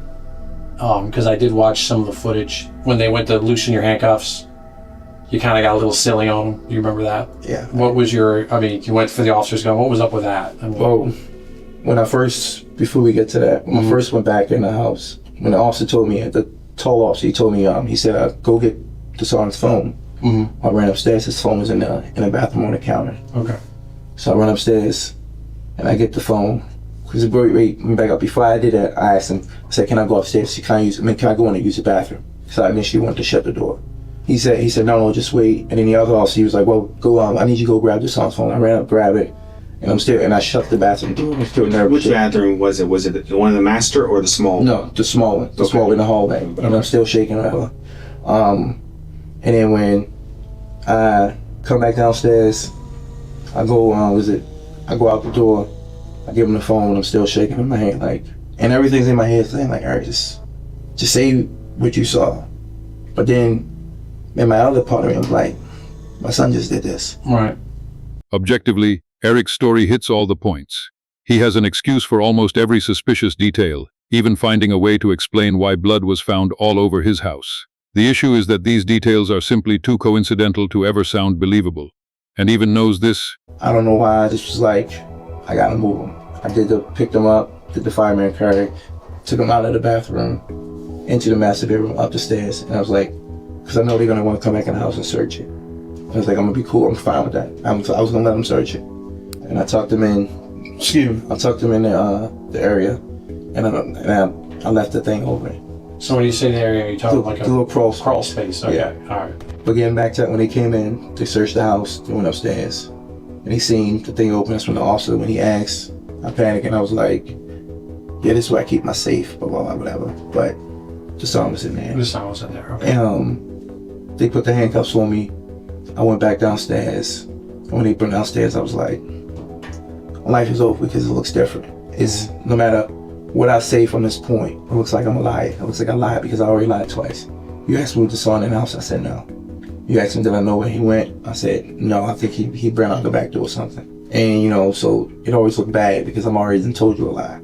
[SPEAKER 13] because I did watch some of the footage, when they went to loosen your handcuffs, you kind of got a little silly on them. Do you remember that?
[SPEAKER 6] Yeah.
[SPEAKER 13] What was you went for the officers going, what was up with that?
[SPEAKER 6] Well, before we get to that, when I first went back in the house, when the officer told me, the tall officer, he told me, he said, go get the sergeant's phone. I ran upstairs, his phone was in the bathroom on the counter.
[SPEAKER 13] Okay.
[SPEAKER 6] So I run upstairs and I get the phone. Because went back up. Before I did that, I asked him, I said, can I go upstairs? Can I go in and use the bathroom? So I initially wanted to shut the door. He said, no, just wait. And then the other officer, he was like, well, go I need you to go grab the sergeant's phone. I ran up, grab it, and I shut the bathroom door. I'm still nervous.
[SPEAKER 12] Which bathroom was it? Was it the one in the master or the small?
[SPEAKER 6] No, the small one. The small one in the hallway. And I'm still shaking whatever. And then when I come back downstairs, I go I go out the door, I give him the phone, I'm still shaking in my hand, like, and everything's in my head saying like, all right, just say what you saw. But then in my other part of me, I'm like, my son just did this.
[SPEAKER 13] Right.
[SPEAKER 3] Objectively, Eric's story hits all the points. He has an excuse for almost every suspicious detail, even finding a way to explain why blood was found all over his house. The issue is that these details are simply too coincidental to ever sound believable. And even knows this.
[SPEAKER 6] I don't know why, I just was like, I gotta move him. Picked him up, did the fireman carry, took him out of the bathroom, into the master bedroom, up the stairs, and I was like, because I know they're gonna want to come back in the house and search it. I was like, I'm gonna be cool, I'm fine with that. I was gonna let them search it. And I tucked him in, the area, and I left the thing over.
[SPEAKER 13] So when you say the area, you're talking like a
[SPEAKER 6] little crawl
[SPEAKER 13] space. Okay,
[SPEAKER 6] yeah. All right. But getting back to when they came in, they searched the house, they went upstairs, and he seen the thing open. That's when the officer, when he asked, I panicked and I was like, yeah, this is where I keep my safe, blah, blah, blah, whatever. But the son was in there.
[SPEAKER 13] The son was in there, okay.
[SPEAKER 6] And they put the handcuffs on me. I went back downstairs. And when they brought me downstairs, I was like, life is over because it looks different. It's no matter what I say from this point, it looks like I'm a liar. It looks like I lied because I already lied twice. You asked me what the son in the house, I said no. You asked me did I know where he went, I said no, I think he ran out the back door or something. And so it always looked bad because I'm already told you a lie.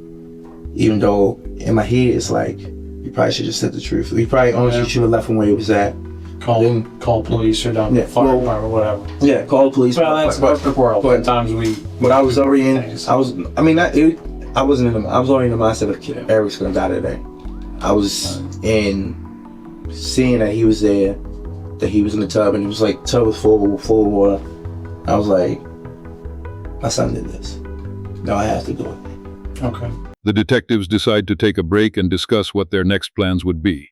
[SPEAKER 6] Even though in my head it's like, you probably should just said the truth. You probably honestly should have left him where he was at.
[SPEAKER 13] Call police or down fire department or whatever.
[SPEAKER 6] Yeah, call the police.
[SPEAKER 13] Well, that's a perfect world. But sometimes
[SPEAKER 6] But I was already in. I was already in the mindset of Eric's gonna die today. I was in seeing that he was there, that he was in the tub, and it was like tub was full of water. I was like, my son did this. Now I have to do it.
[SPEAKER 13] Okay.
[SPEAKER 3] The detectives decide to take a break and discuss what their next plans would be.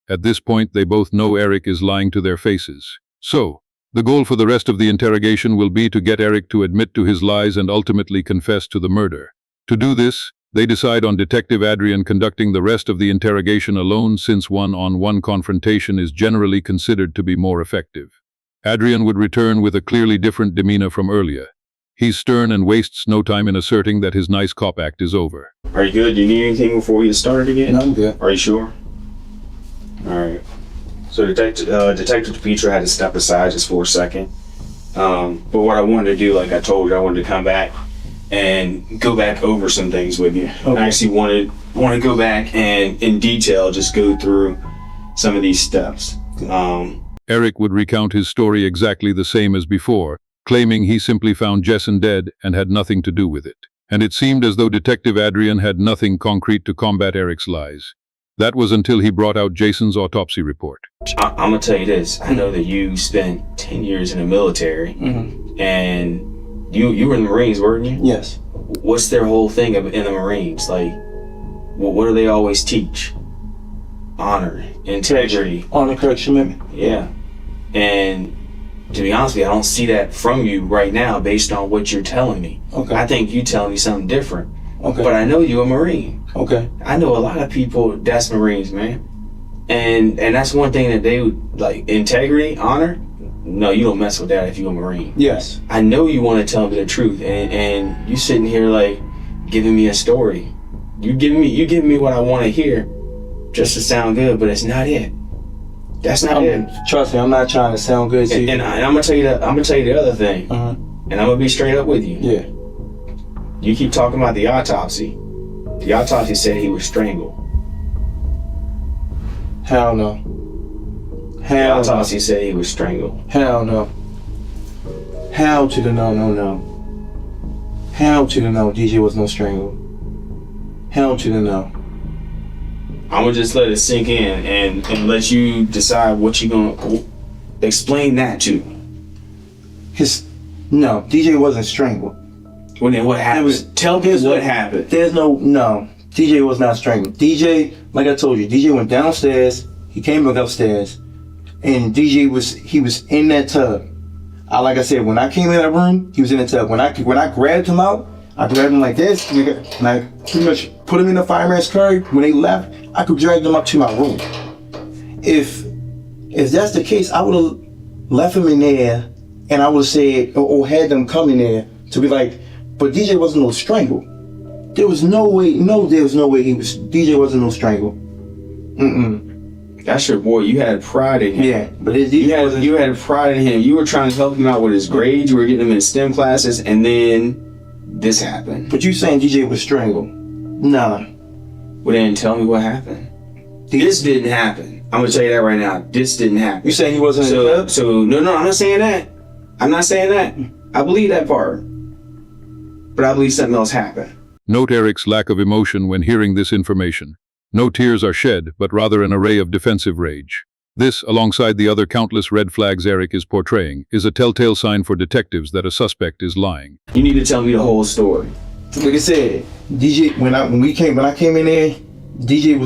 [SPEAKER 3] At this point, they both know Eric is lying to their faces. So, the goal for the rest of the interrogation will be to get Eric to admit to his lies and ultimately confess to the murder. To do this, they decide on Detective Adrian conducting the rest of the interrogation alone, since one-on-one confrontation is generally considered to be more effective. Adrian would return with a clearly different demeanor from earlier. He's stern and wastes no time in asserting that his nice cop act is over.
[SPEAKER 12] Are you good? Do you need anything before we get started again?
[SPEAKER 6] No, I'm good.
[SPEAKER 12] Are you sure? Alright. So Detective DePietro had to step aside just for a second. But what I wanted to do, like I told you, I wanted to come back and go back over some things with you. Okay. I actually want to go back and in detail just go through some of these steps.
[SPEAKER 3] Eric would recount his story exactly the same as before, claiming he simply found Jessen dead and had nothing to do with it. And it seemed as though Detective Adrian had nothing concrete to combat Eric's lies. That was until he brought out Jason's autopsy report.
[SPEAKER 12] I'm going to tell you this. I know that you spent 10 years in the military, and you were in the Marines, weren't you?
[SPEAKER 6] Yes.
[SPEAKER 12] What's their whole thing in the Marines? Like, what do they always teach? Honor, integrity.
[SPEAKER 6] Honor, correction, commitment.
[SPEAKER 12] Yeah. And to be honest with you, I don't see that from you right now based on what you're telling me.
[SPEAKER 6] Okay.
[SPEAKER 12] I think you're telling me something different.
[SPEAKER 6] Okay.
[SPEAKER 12] But I know you're a Marine.
[SPEAKER 6] Okay.
[SPEAKER 12] I know a lot of people that's Marines, man. And that's one thing that they would, like, integrity, honor. No, you don't mess with that if you're a Marine.
[SPEAKER 6] Yes.
[SPEAKER 12] I know you want to tell me the truth, and you sitting here like giving me a story. You giving me what I want to hear, just to sound good, but it's not it. That's not it.
[SPEAKER 6] Trust me, I'm not trying to sound good to you.
[SPEAKER 12] And I'm gonna tell you the other thing. And I'm gonna be straight up with you.
[SPEAKER 6] Yeah.
[SPEAKER 12] You keep talking about the autopsy. The autopsy said he was strangled.
[SPEAKER 6] Hell no.
[SPEAKER 12] The autopsy said he was strangled.
[SPEAKER 6] Hell no. Hell to the no. Hell to the no. DJ was no strangled. Hell to the no.
[SPEAKER 12] I'm gonna just let it sink in and let you decide what you gonna explain that to me.
[SPEAKER 6] No, DJ wasn't strangled.
[SPEAKER 12] Well, then what happened? Tell me what happened.
[SPEAKER 6] No, DJ was not strangled. DJ, like I told you, DJ went downstairs, he came back upstairs, and DJ was in that tub. Like I said, when I came in that room, he was in the tub. When I grabbed him out, I grabbed him like this, and I pretty much put him in the fireman's carry. When they left, I could drag them up to my room. If that's the case, I would have left him in there, and I would have said, or had them come in there to be like, but DJ wasn't no strangle. There was no way DJ wasn't no strangle.
[SPEAKER 12] That's your boy. You had pride in him.
[SPEAKER 6] Yeah, but
[SPEAKER 12] you had pride in him. You were trying to help him out with his grades. You were getting him in STEM classes, and then this happened.
[SPEAKER 6] But you saying DJ was strangled? Nah.
[SPEAKER 12] Well, then tell me what happened. This didn't happen. I'm gonna tell you that right now. This didn't happen.
[SPEAKER 6] You saying he wasn't in the tub?
[SPEAKER 12] So no, I'm not saying that. I'm not saying that. I believe that part, but I believe something else happened.
[SPEAKER 3] Note Eric's lack of emotion when hearing this information. No tears are shed, but rather an array of defensive rage. This, alongside the other countless red flags Eric is portraying, is a telltale sign for detectives that a suspect is lying.
[SPEAKER 12] You need to tell me the whole story.
[SPEAKER 6] Like I said, DJ, when I came in there, DJ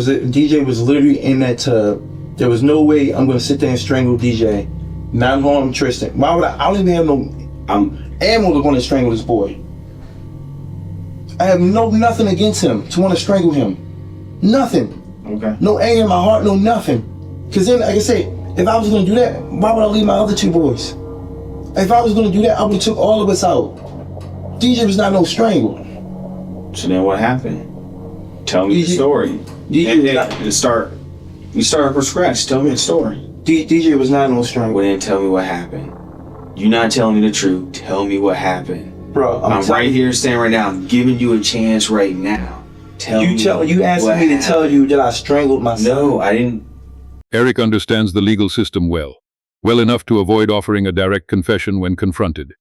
[SPEAKER 6] was literally in that tub. There was no way I'm gonna sit there and strangle DJ, not harm Tristan. Why would I don't even have no ammo to want to strangle this boy. I have nothing against him to want to strangle him. Nothing.
[SPEAKER 12] Okay.
[SPEAKER 6] No anger in my heart, no nothing. Because then, like I said, if I was going to do that, why would I leave my other two boys? If I was going to do that, I would have took all of us out. DJ was not no strangle.
[SPEAKER 12] So then what happened? Tell me the story. You start from scratch. Tell me the story.
[SPEAKER 6] DJ was not no strangle.
[SPEAKER 12] Well, then tell me what happened. You're not telling me the truth. Tell me what happened.
[SPEAKER 6] Bro,
[SPEAKER 12] I'm right here standing right now. I'm giving you a chance right now.
[SPEAKER 6] You asked me to tell you that I strangled my son.
[SPEAKER 12] No, I didn't.
[SPEAKER 3] Eric understands the legal system well enough to avoid offering a direct confession when confronted.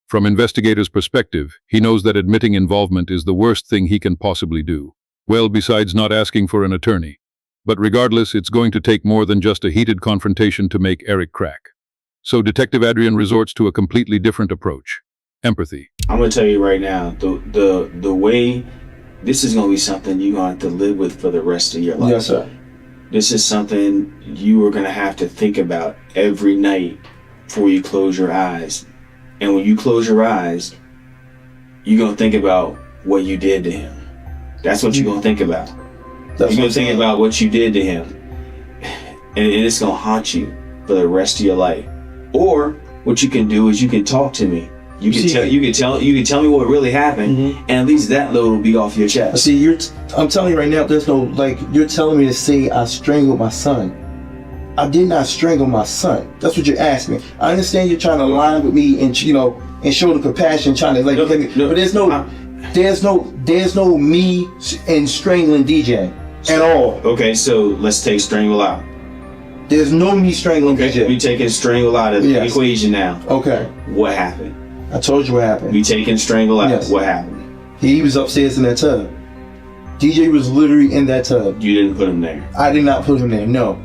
[SPEAKER 3] From investigators' perspective, he knows that admitting involvement is the worst thing he can possibly do. Well, besides not asking for an attorney. But regardless, it's going to take more than just a heated confrontation to make Eric crack. So Detective Adrian resorts to a completely different approach. Empathy.
[SPEAKER 12] I'm gonna tell you right now, the way this is gonna be something you're gonna have to live with for the rest of your life.
[SPEAKER 6] Yes, sir.
[SPEAKER 12] This is something you are gonna have to think about every night before you close your eyes. And when you close your eyes, you're gonna think about what you did to him. That's what you're gonna think about. You're gonna think about what you did to him, and it's gonna haunt you for the rest of your life. Or what you can do is you can talk to me. You can tell me what really happened, and at least that load will be off your chest.
[SPEAKER 6] See, I'm telling you right now, there's no, you're telling me to say I strangled my son. I did not strangle my son. That's what you're asking me. I understand you're trying to line with me and, and show the compassion, trying to but there's no me and strangling DJ at all.
[SPEAKER 12] Okay, so let's take strangle out.
[SPEAKER 6] There's no me strangling DJ.
[SPEAKER 12] We taking strangle out of the equation now.
[SPEAKER 6] Okay.
[SPEAKER 12] What happened?
[SPEAKER 6] I told you what happened.
[SPEAKER 12] We taking strangle out.
[SPEAKER 6] Yes.
[SPEAKER 12] What happened?
[SPEAKER 6] He was upstairs in that tub. DJ was literally in that tub.
[SPEAKER 12] You didn't put him there?
[SPEAKER 6] I did not put him there, no.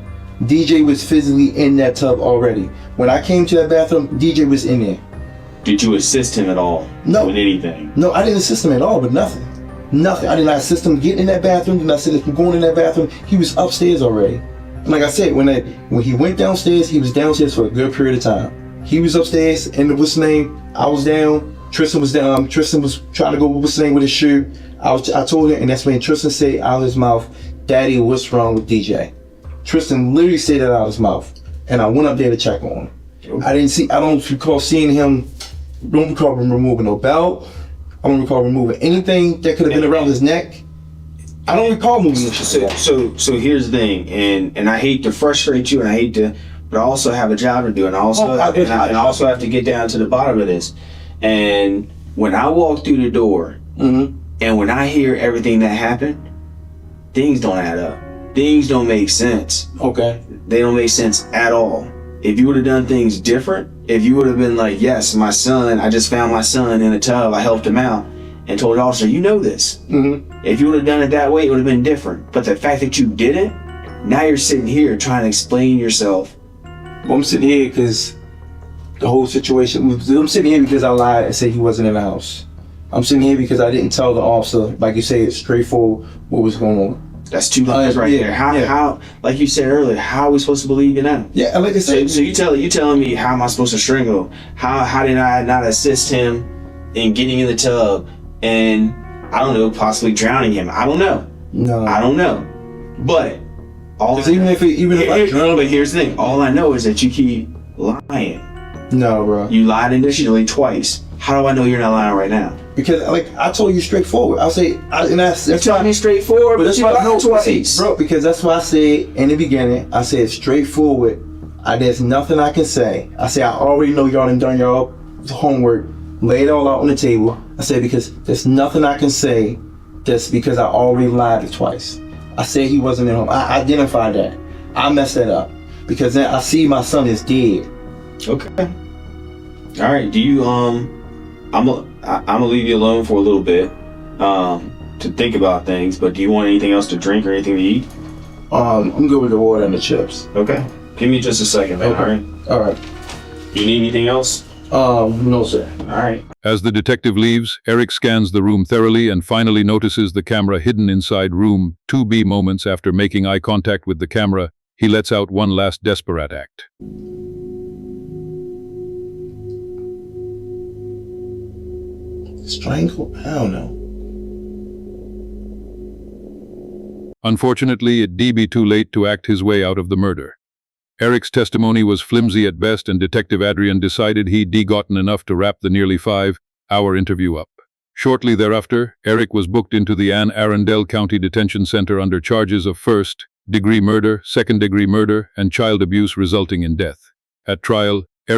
[SPEAKER 6] DJ was physically in that tub already. When I came to that bathroom, DJ was in there.
[SPEAKER 12] Did you assist him at all?
[SPEAKER 6] No.
[SPEAKER 12] With anything?
[SPEAKER 6] No, I didn't assist him at all, but nothing. Nothing. I did not assist him getting in that bathroom. Did not assist him going in that bathroom. He was upstairs already. And like I said, when he went downstairs, he was downstairs for a good period of time. He was upstairs, and what's his name? I was down. Tristan was down. Tristan was trying to go what's his name with his shoe. I told him, and that's when Tristan said out of his mouth, "Daddy, what's wrong with DJ?" Tristan literally said that out of his mouth, and I went up there to check on him. I don't recall seeing him. Don't recall him removing no belt. I don't recall removing anything that could have been around his neck. I don't recall moving this shit.
[SPEAKER 12] So here's the thing, and I hate to frustrate you, and but I also have a job to do, and I also have to get down to the bottom of this. And when I walk through the door, and when I hear everything that happened, things don't add up. Things don't make sense.
[SPEAKER 6] Okay.
[SPEAKER 12] They don't make sense at all. If you would have done things different, if you would have been like, yes, my son, I just found my son in a tub, I helped him out, and told the officer, you know this.
[SPEAKER 6] Mm-hmm.
[SPEAKER 12] If you would have done it that way, it would have been different. But the fact that you didn't, now you're sitting here trying to explain yourself.
[SPEAKER 6] Well, I'm sitting here because the whole situation, I'm sitting here because I lied and said he wasn't in the house. I'm sitting here because I didn't tell the officer, like you say, it's straightforward what was going on.
[SPEAKER 12] That's 2 lies right there. How, like you said earlier, how are we supposed to believe you now?
[SPEAKER 6] Yeah, like I said.
[SPEAKER 12] So you telling me how am I supposed to strangle? How did I not assist him in getting in the tub and, I don't know, possibly drowning him? I don't know.
[SPEAKER 6] No.
[SPEAKER 12] I don't know. But
[SPEAKER 6] even if I drown,
[SPEAKER 12] but here's the thing. All I know is that you keep lying.
[SPEAKER 6] No, bro.
[SPEAKER 12] You lied initially twice. How do I know you're not lying right now?
[SPEAKER 6] Because, like, I told you straightforward. I'll say,
[SPEAKER 12] you're telling me straightforward, but you lied twice.
[SPEAKER 6] Bro, because that's why I said in the beginning, I said straightforward. There's nothing I can say. I say, I already know y'all done y'all homework, laid it all out on the table. I said, because there's nothing I can say just because I already lied twice. I said he wasn't at home. I identified that. I messed that up. Because then I see my son is dead.
[SPEAKER 12] Okay. All right. Do you, I'm gonna leave you alone for a little bit to think about things, but do you want anything else to drink or anything to eat?
[SPEAKER 6] I'm good with the water and the chips.
[SPEAKER 12] Okay. Give me just a second, man.
[SPEAKER 6] Okay. All right.
[SPEAKER 12] You need anything else?
[SPEAKER 6] No, sir.
[SPEAKER 12] All right.
[SPEAKER 3] As the detective leaves, Eric scans the room thoroughly and finally notices the camera hidden inside room 2B. Moments after making eye contact with the camera, he lets out one last desperate act.
[SPEAKER 6] Strangle? I don't know.
[SPEAKER 3] Unfortunately, it'd be too late to act his way out of the murder. Eric's testimony was flimsy at best, and Detective Adrian decided he'd gotten enough to wrap the nearly 5-hour interview up. Shortly thereafter, Eric was booked into the Anne Arundel County Detention Center under charges of first-degree murder, second-degree murder, and child abuse resulting in death. At trial,